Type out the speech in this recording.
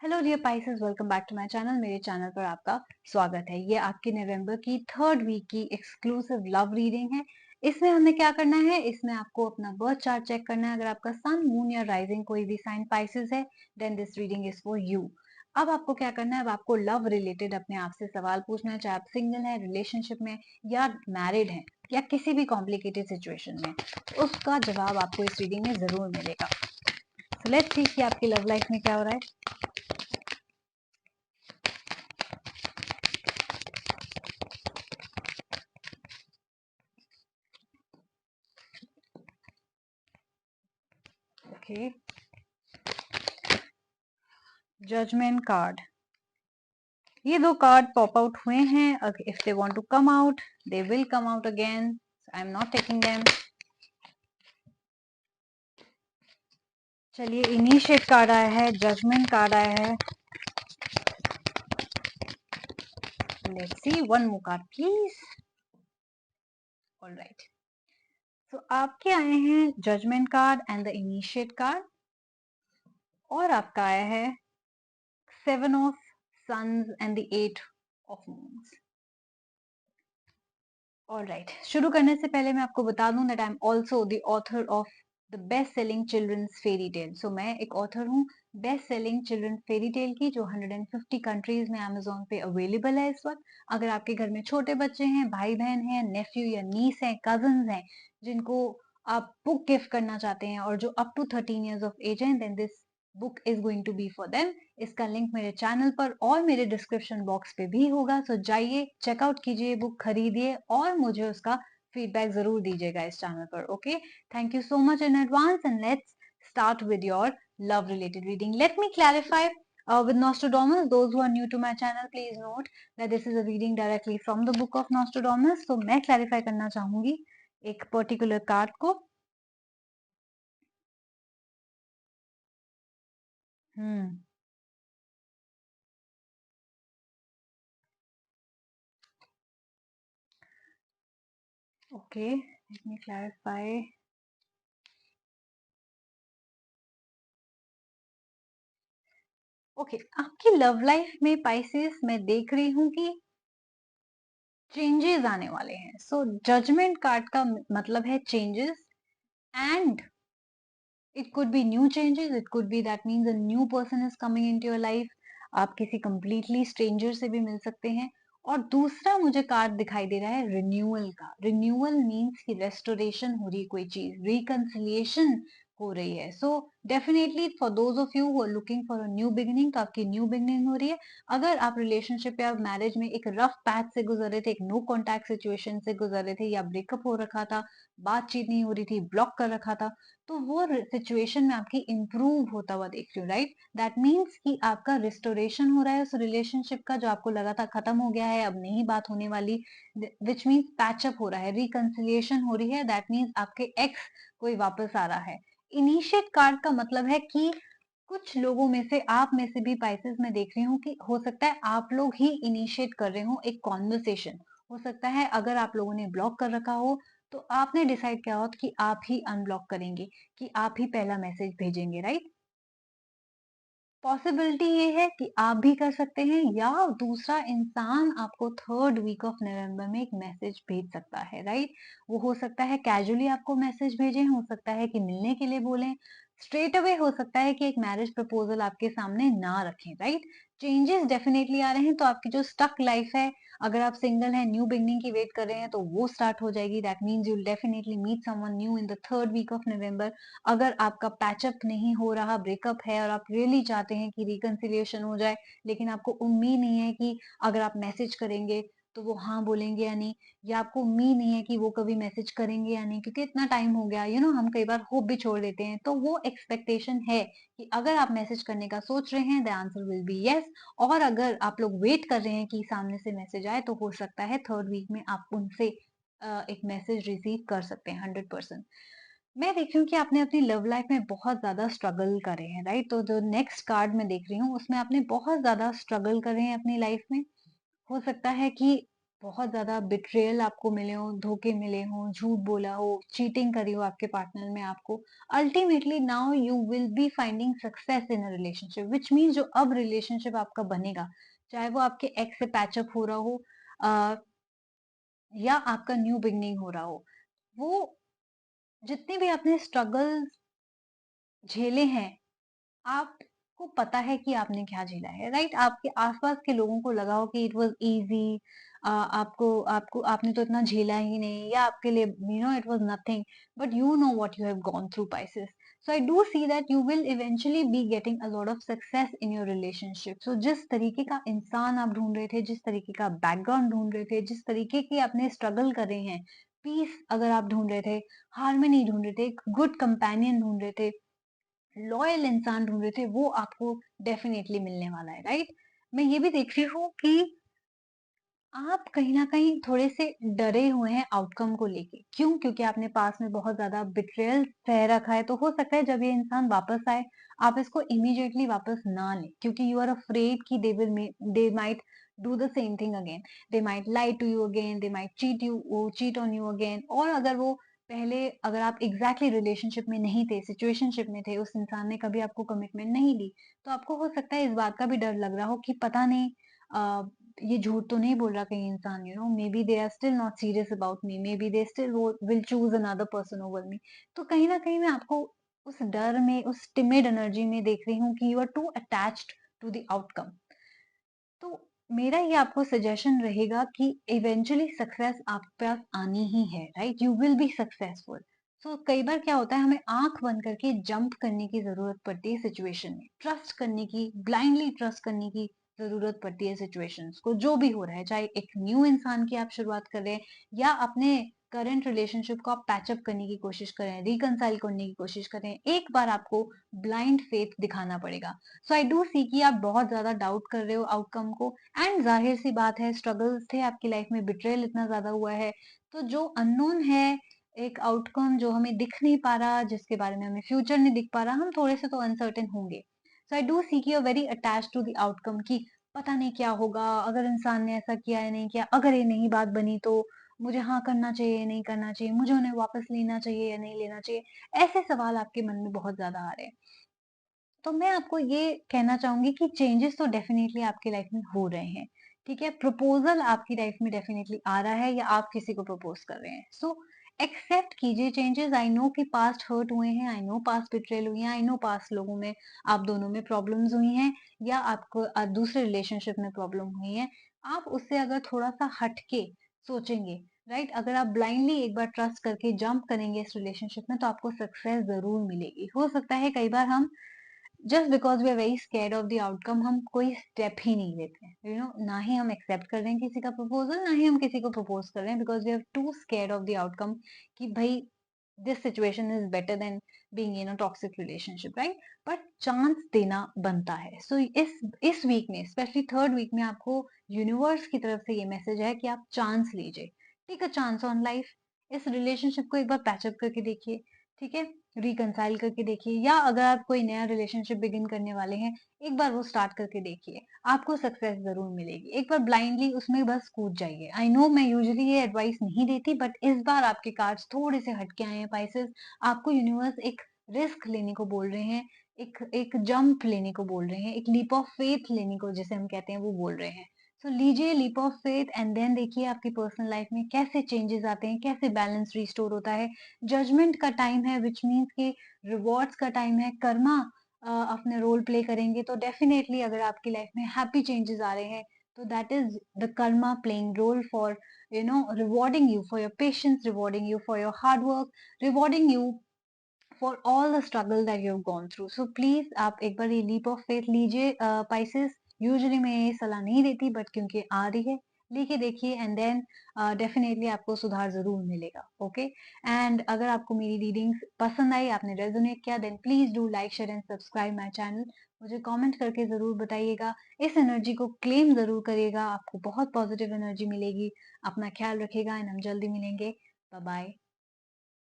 Hello dear Pisces, welcome back to my channel. मेरे channel पर आपका स्वागत है। ये आपकी नवंबर की थर्ड वीक की एक्सक्लूसिव लव रीडिंग है। इसमें हमें क्या करना है, इसमें आपको अपना बर्थ चार्ट चेक करना है। अगर आपका सन, मून या राइजिंग कोई भी साइन पाइसेस है, then this reading is for you. अब आपको क्या करना है, अब आपको लव रिलेटेड अपने आप से सवाल पूछना है, चाहे आप सिंगल है, रिलेशनशिप में या मैरिड है या किसी भी कॉम्प्लिकेटेड सिचुएशन में, उसका जवाब आपको इस रीडिंग में जरूर मिलेगा। सो लेट्स सी कि आपकी लव लाइफ में क्या हो रहा है। Okay, judgment card. ये दो कार्ड पॉप आउट हुए हैं। If they want to come out, they will come out again. I am not taking them. चलिए, इनिशिएट कार्ड आया है, जजमेंट कार्ड आया है। Let's see one more card please. Alright, so आपके आए हैं judgment card and the initiate card, और आपका आया है seven of suns and the eight of moons. Alright, शुरू करने से पहले मैं आपको बता दूं that I am also the author of the best selling children's fairy tale. So मैं एक ऑथर हूँ best selling children fairy tale की, जो 150 कंट्रीज में अमेजोन पे अवेलेबल है इस वक्त। अगर आपके घर में छोटे बच्चे हैं, भाई बहन हैं, नेफ्यू या नीस हैं, कजन्स हैं, जिनको आप बुक गिफ्ट करना चाहते हैं और जो up to 13 years of age हैं, then this book is going to be for them. इसका लिंक मेरे चैनल पर और मेरे डिस्क्रिप्शन बॉक्स पे भी होगा। सो जाइए, चेकआउट कीजिए, बुक खरीदिए और मुझे उसका फीडबैक जरूर दीजिएगा इस चैनल पर। Okay, thank you so much in advance and let's start with your love related reading. Let me clarify with Nostradamus. Those who are new to my channel, please note that this is a reading directly from the book of Nostradamus. So मैं clarify करना चाहूंगी एक particular card को। हम्म, okay, let me clarify. Okay, आपकी love life में Pisces मैं देख रही हूँ कि चेंजेस आने वाले हैं। सो जजमेंट कार्ड का मतलब है changes, and it could be new changes, it could be that means a new person is coming into your life. आप किसी कंप्लीटली स्ट्रेंजर से भी मिल सकते हैं। और दूसरा मुझे कार्ड दिखाई दे रहा है रिन्यूअल का। रिन्यूअल मीन्स कि रेस्टोरेशन हो रही है, कोई चीज रिकंसिलिएशन हो रही है। So definitely for those of you who are looking for a new beginning, तो आपकी न्यू बिगिनिंग हो रही है। अगर आप रिलेशनशिप या मैरिज में एक रफ पैथ से गुजर रहे थे, एक नो कॉन्टैक्ट सिचुएशन से गुजर रहे थे, या ब्रेकअप हो रखा था, बातचीत नहीं हो रही थी, ब्लॉक कर रखा था, तो वो सिचुएशन में आपकी इम्प्रूव होता हुआ देख रही हूँ। राइट, दैट मीन्स कि आपका रिस्टोरेशन हो रहा है उस रिलेशनशिप का, जो आपको लगा था खत्म हो गया है, अब नहीं बात होने वाली, विच मीन्स पैचअप हो रहा है, रिकंसिलिएशन हो रही है। दैट मीन्स आपके एक्स कोई वापस आ रहा है। इनिशिएट कार्ड का मतलब है कि कुछ लोगों में से, आप में से भी पाइसेस में देख रही हूँ कि हो सकता है आप लोग ही इनिशिएट कर रहे हो एक कॉन्वर्सेशन। हो सकता है अगर आप लोगों ने ब्लॉक कर रखा हो, तो आपने डिसाइड किया हो कि आप ही अनब्लॉक करेंगे, कि आप ही पहला मैसेज भेजेंगे। राइट, पॉसिबिलिटी ये है कि आप भी कर सकते हैं, या दूसरा इंसान आपको थर्ड वीक ऑफ नवंबर में एक मैसेज भेज सकता है। राइट, वो हो सकता है कैजुअली आपको मैसेज भेजें, हो सकता है कि मिलने के लिए बोलें, स्ट्रेट अवे हो सकता है कि एक मैरिज प्रपोजल आपके सामने ना रखें। राइट, चेंजेस डेफिनेटली आ रहे हैं। तो आपकी जो स्टक लाइफ है, अगर आप सिंगल हैं, न्यू बिगनिंग की वेट कर रहे हैं, तो वो स्टार्ट हो जाएगी। That means you will definitely meet someone new in the third week of November. अगर आपका पैचअप नहीं हो रहा, ब्रेकअप है और आप रियली चाहते हैं कि रिकंसिलिएशन हो जाए, लेकिन आपको उम्मीद नहीं है कि अगर आप मैसेज करेंगे तो वो हाँ बोलेंगे या नहीं, या आपको उम्मीद नहीं है कि वो कभी मैसेज करेंगे या नहीं, क्योंकि इतना टाइम हो गया, हम कई बार होप भी छोड़ देते हैं। तो वो एक्सपेक्टेशन है कि अगर आप मैसेज करने का सोच रहे हैं, the answer will be yes. और अगर आप लोग वेट कर रहे हैं कि सामने से मैसेज आए, तो हो सकता है थर्ड वीक में आप उनसे एक मैसेज रिसीव कर सकते हैं 100%। मैं देख रही हूँ कि आपने अपनी लव लाइफ में बहुत ज्यादा स्ट्रगल करे हैं। राइट, तो जो नेक्स्ट कार्ड मैं देख रही हूँ, उसमें आपने बहुत ज्यादा स्ट्रगल करे हैं अपनी लाइफ में। हो सकता है कि बहुत ज़्यादा बिट्रेयल आपको मिले हों, धोखे मिले हों, झूठ बोला हो, चीटिंग करी हो आपके पार्टनर में आपको, ultimately now you will be finding success in a relationship, which means जो अब रिलेशनशिप आपका बनेगा, चाहे वो आपके एक्स से पैचअप हो रहा हो अ, या आपका न्यू बिगिनिंग हो रहा हो, वो जितने भी आपने स्ट्रगल्स झेले हैं, आपको पता है कि आपने क्या झेला है, राइट? आपके आसपास के लोगों को लगा हो कि इट वाज इजी, आपको आपको आपने तो इतना झेला ही नहीं, या आपके लिए it was nothing, but you know what you have gone through, pieces. So I do see that you will eventually be getting a lot of success in your relationship. So जिस तरीके का इंसान आप ढूंढ रहे थे, जिस तरीके का बैकग्राउंड ढूंढ रहे थे, जिस तरीके की आपने स्ट्रगल कर रहे हैं, पीस अगर आप ढूंढ रहे थे, हार्मनी ढूंढ रहे थे, एक गुड कंपेनियन ढूंढ रहे थे, लॉयल इंसान ढूंढ रहे थे, वो आपको डेफिनेटली मिलने वाला है, राइट? मैं ये भी देख रही हूँ कि आप कहीं न कहीं थोड़े से डरे हुए हैं आउटकम को लेके। क्यों? क्योंकि आपने पास में बहुत ज़्यादा बिट्रेयल सह रखा है, तो हो सकता है जब ये इंसान वापस आए, आप इसको इमीडिएटली वापस ना लें, क्योंकि यू आर अफ्रेड कि they might do the same thing again. They might lie to you again, they might cheat on you again, और अगर वो पहले अगर आप एग्ज़ैक्टली रिलेशनशिप में नहीं थे, सिचुएशनशिप में थे, उस इंसान ने कभी आपको कमिटमेंट नहीं दी, तो आपको हो सकता है इस बात का भी डर लग रहा हो कि पता नहीं अ, ये झूठ तो नहीं बोल रहा कहीं इंसान, maybe they are still not serious about me, maybe they still will choose another person over me. तो कहीं ना कहीं मैं आपको उस डर में, उस टिमिड एनर्जी में देख रही हूँ कि you are too attached to the outcome. तो मेरा ये आपको सजेशन रहेगा कि इवेंचुअली सक्सेस आपके पास आनी ही है, right? You will be successful. So कई बार क्या होता है, हमें आंख बंद करके जंप करने की जरूरत पड़ती है सिचुएशन में, ट्रस्ट करने की, ब्लाइंडली ट्रस्ट करने की जरूरत पड़ती है सिचुएशंस को, जो भी हो रहा है, चाहे एक न्यू इंसान की आप शुरुआत कर रहे हैं या अपने करंट रिलेशनशिप को आप पैचअप करने की कोशिश करें, रिकनसाइल करने की कोशिश करें, एक बार आपको ब्लाइंड फेथ दिखाना पड़ेगा। सो आई डू सी कि आप बहुत ज्यादा डाउट कर रहे हो आउटकम को, एंड जाहिर सी बात है, स्ट्रगल्स थे आपकी लाइफ में, बिट्रेयल इतना ज्यादा हुआ है, तो जो अननोन है, एक आउटकम जो हमें दिख नहीं पा रहा, जिसके बारे में हमें फ्यूचर नहीं दिख पा रहा, हम थोड़े से तो अनसर्टेन होंगे। सो आई डू सी कि you very attach to the outcome, की पता नहीं क्या होगा, अगर इंसान ने ऐसा किया या नहीं किया, अगर ये नहीं बात बनी तो मुझे हाँ करना चाहिए या नहीं करना चाहिए, मुझे उन्हें वापस लेना चाहिए या नहीं लेना चाहिए, ऐसे सवाल आपके मन में बहुत ज्यादा आ रहे हैं। तो मैं आपको ये कहना चाहूंगी कि चेंजेस तो डेफिनेटली आपकी लाइफ में हो रहे हैं, ठीक है? प्रपोजल आपकी लाइफ में डेफिनेटली आ रहा है, या आप किसी को प्रपोज कर रहे हैं। सो एक्सेप्ट कीजिए चेंजेस। आई नो कि पास्ट हर्ट हुए हैं, आई नो पास्ट बिट्रेल हुई है, आई नो पास्ट लोगों में, आप दोनों में प्रॉब्लम्स हुई हैं, या आपको दूसरे रिलेशनशिप में प्रॉब्लम हुई है। आप उससे अगर थोड़ा सा हटके सोचेंगे, राइट, अगर आप ब्लाइंडली एक बार ट्रस्ट करके जंप करेंगे इस रिलेशनशिप में, तो आपको सक्सेस जरूर मिलेगी। हो सकता है कई बार हम just because we are very scared of the outcome, हम कोई स्टेप ही नहीं लेते हैं, ना ही हम एक्सेप्ट कर रहे हैं किसी का प्रपोजल, ना ही हम किसी को प्रपोज कर रहे हैं, because we are too scared of the outcome, कि भाई this situation is better than being in a toxic relationship, right? But chance देना बनता है। सो इस वीक में, स्पेशली थर्ड वीक में, आपको यूनिवर्स की तरफ से ये मैसेज है कि आप चांस लीजिए, take a chance on life. इस रिलेशनशिप को एक बार पैचअप करके देखिए, ठीक है? रिकंसाइल करके देखिए, या अगर आप कोई नया रिलेशनशिप बिगिन करने वाले हैं, एक बार वो स्टार्ट करके देखिए, आपको सक्सेस जरूर मिलेगी। एक बार ब्लाइंडली उसमें बस कूद जाइए। आई नो मैं यूजुअली ये एडवाइस नहीं देती, बट इस बार आपके कार्ड्स थोड़े से हटके आए हैं पाइसेस। आपको यूनिवर्स एक रिस्क लेने को बोल रहे हैं, एक एक जंप लेने को बोल रहे हैं, एक लीप ऑफ फेथ लेने को जिसे हम कहते हैं, वो बोल रहे हैं। सो लीजिए leap of faith, and then देखिए आपकी पर्सनल लाइफ में कैसे चेंजेस आते हैं, कैसे बैलेंस रिस्टोर होता है। जजमेंट का टाइम है, विच मीन्स कि रिवॉर्ड्स का टाइम है। कर्मा अपने रोल प्ले करेंगे, तो डेफिनेटली अगर आपकी लाइफ में हैप्पी चेंजेस आ रहे हैं, तो that is the karma playing role for rewarding you for your patience, rewarding you for your hard work, rewarding you for all the struggle that you have gone through. So please आप एक बार ये leap of faith लीजिए Pisces. Usually मैं ये सलाह नहीं देती, बट क्योंकि आ रही है, लेके देखिए, एंड देन डेफिनेटली आपको सुधार जरूर मिलेगा। ओके, एंड अगर आपको मेरी रीडिंग्स पसंद आई, आपने रेजोनेट किया, then please do like, share and subscribe my channel. मुझे कमेंट करके जरूर बताइएगा, इस एनर्जी को क्लेम जरूर करिएगा, आपको बहुत पॉजिटिव एनर्जी मिलेगी। अपना ख्याल रखिएगा, एंड हम जल्दी मिलेंगे। Bye bye.